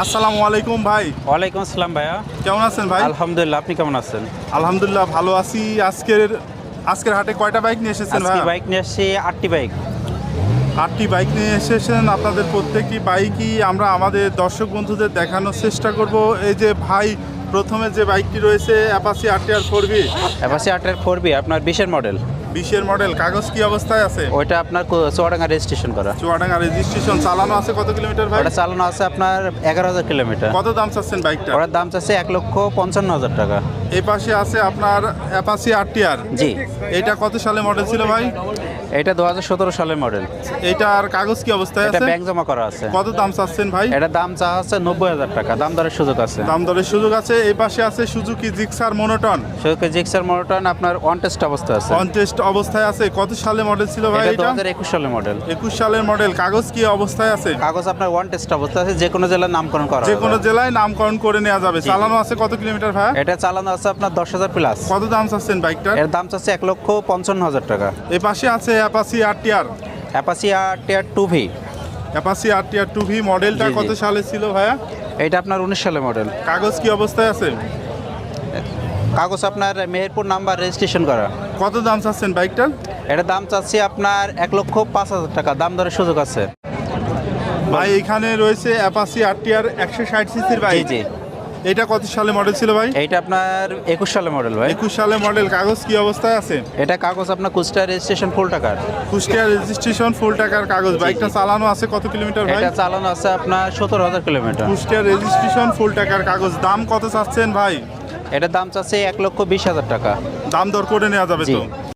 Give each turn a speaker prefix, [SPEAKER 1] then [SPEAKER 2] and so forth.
[SPEAKER 1] আসসালামু আলাইকুম ভাই।
[SPEAKER 2] ওয়ালাইকুম আসসালাম ভাইয়া।
[SPEAKER 1] কেমন আছেন ভাই?
[SPEAKER 2] আলহামদুলিল্লাহ, আপনি কেমন আছেন?
[SPEAKER 1] আলহামদুলিল্লাহ ভালো আছি। আজকের হাটে কয়টা বাইক নিয়ে এসেছেন
[SPEAKER 2] আজকে
[SPEAKER 1] ভাই?
[SPEAKER 2] বাইক নিয়ে আসছি 8টি বাইক।
[SPEAKER 1] 8টি বাইক নিয়ে এসেছেন। আপনাদের প্রত্যেকটি বাইকই আমরা আমাদের দর্শক বন্ধুদের দেখানোর চেষ্টা করব। এই যে ভাই, প্রথমে যে বাইকটি রয়েছে Apache RTR 4B,
[SPEAKER 2] Apache RTR 4B আপনার 20-এর মডেল।
[SPEAKER 1] 20-এর মডেল। কাগজ কি অবস্থায় আছে?
[SPEAKER 2] ওইটা আপনার চুয়াডাঙ্গা রেজিস্ট্রেশন করা।
[SPEAKER 1] চুয়াডাঙ্গা রেজিস্ট্রেশন। চালানো আছে কত কিলোমিটার ভাই?
[SPEAKER 2] ওটা চালানো আছে আপনার 11,000 কিলোমিটার।
[SPEAKER 1] কত দাম চাচ্ছেন বাইকটা?
[SPEAKER 2] ওটার দাম চাচ্ছে 1,55,000 টাকা।
[SPEAKER 1] এই পাশে আছে আপনার অ্যাপাচি আরটিআর।
[SPEAKER 2] জি।
[SPEAKER 1] এটা কত সালে মডেল ছিল ভাই?
[SPEAKER 2] এটা 2017 সালের মডেল।
[SPEAKER 1] এটার কাগজ কি অবস্থায়
[SPEAKER 2] এটা
[SPEAKER 1] আছে?
[SPEAKER 2] ব্যাংক জমা করা আছে।
[SPEAKER 1] কত দাম চাচ্ছেন ভাই?
[SPEAKER 2] এটা দাম চা হচ্ছে 90,000 টাকা, দাম দরের সুযোগ আছে।
[SPEAKER 1] দাম দরের সুযোগ আছে। এই পাশে আছে Suzuki Gixxer monotone.
[SPEAKER 2] Suzuki Gixxer monotone আপনার অন টেস্ট অবস্থা আছে।
[SPEAKER 1] কনটেস্ট অবস্থায় আছে। কত সালে মডেল ছিল ভাই
[SPEAKER 2] এটা
[SPEAKER 1] এটা?
[SPEAKER 2] 2021 সালের মডেল।
[SPEAKER 1] 21 সালের মডেল। কাগজ কি অবস্থায় আছে?
[SPEAKER 2] কাগজ আপনার ওয়ান টেস্ট অবস্থা আছে, যে কোনো জেলার নামকরণ করা
[SPEAKER 1] যে
[SPEAKER 2] হবে।
[SPEAKER 1] কোনো জেলায় নামকরণ করে নেওয়া যাবে। চালানো আছে কত কিলোমিটার ভাই?
[SPEAKER 2] এটা চালানো আছে আপনার 10,000 প্লাস।
[SPEAKER 1] কত দাম চাচ্ছেন বাইকটার?
[SPEAKER 2] এর দাম চাচ্ছে 1,55,000 টাকা।
[SPEAKER 1] এই পাশে আছে Apache RTR.
[SPEAKER 2] Apache RTR 2V।
[SPEAKER 1] Apache RTR 2V মডেলটা
[SPEAKER 2] জি, জি।
[SPEAKER 1] কত সালে ছিল ভাইয়া?
[SPEAKER 2] এটা আপনার 19 সালের মডেল।
[SPEAKER 1] কাগজ কি অবস্থায় আছে?
[SPEAKER 2] কাগজ আপনার মেহেরপুর নাম্বার রেজিস্ট্রেশন করা।
[SPEAKER 1] কত দাম চাচ্ছেন বাইকটার?
[SPEAKER 2] এটার দাম চাচ্ছি আপনার 1,05,000 টাকা, দাম দরের সুযোগ আছে।
[SPEAKER 1] ভাই এখানে রয়েছে অ্যাপাচি আরটিআর 160 সিসির
[SPEAKER 2] জি
[SPEAKER 1] বাইক।
[SPEAKER 2] জি।
[SPEAKER 1] এটা কত সালে মডেল ছিল ভাই?
[SPEAKER 2] এইটা আপনার 21 সালের মডেল ভাই।
[SPEAKER 1] 21 সালে মডেল। কাগজ কি অবস্থায় আছে?
[SPEAKER 2] এটা কাগজ আপনার কুষ্টিয়া রেজিস্ট্রেশন ফুল টাকার।
[SPEAKER 1] কুষ্টিয়া রেজিস্ট্রেশন ফুল টাকার কাগজ। বাইকটা চালানো আছে কত কিলোমিটার ভাই?
[SPEAKER 2] এটা চালানো আছে আপনার 17,000 কিলোমিটার।
[SPEAKER 1] কুষ্টিয়া রেজিস্ট্রেশন ফুল টাকার কাগজ। দাম কত চাচ্ছেন ভাই?
[SPEAKER 2] এটার দাম চাচ্ছে 1,20,000 টাকা।
[SPEAKER 1] দাম দর করে নেওয়া যাবে
[SPEAKER 2] জি।
[SPEAKER 1] তো?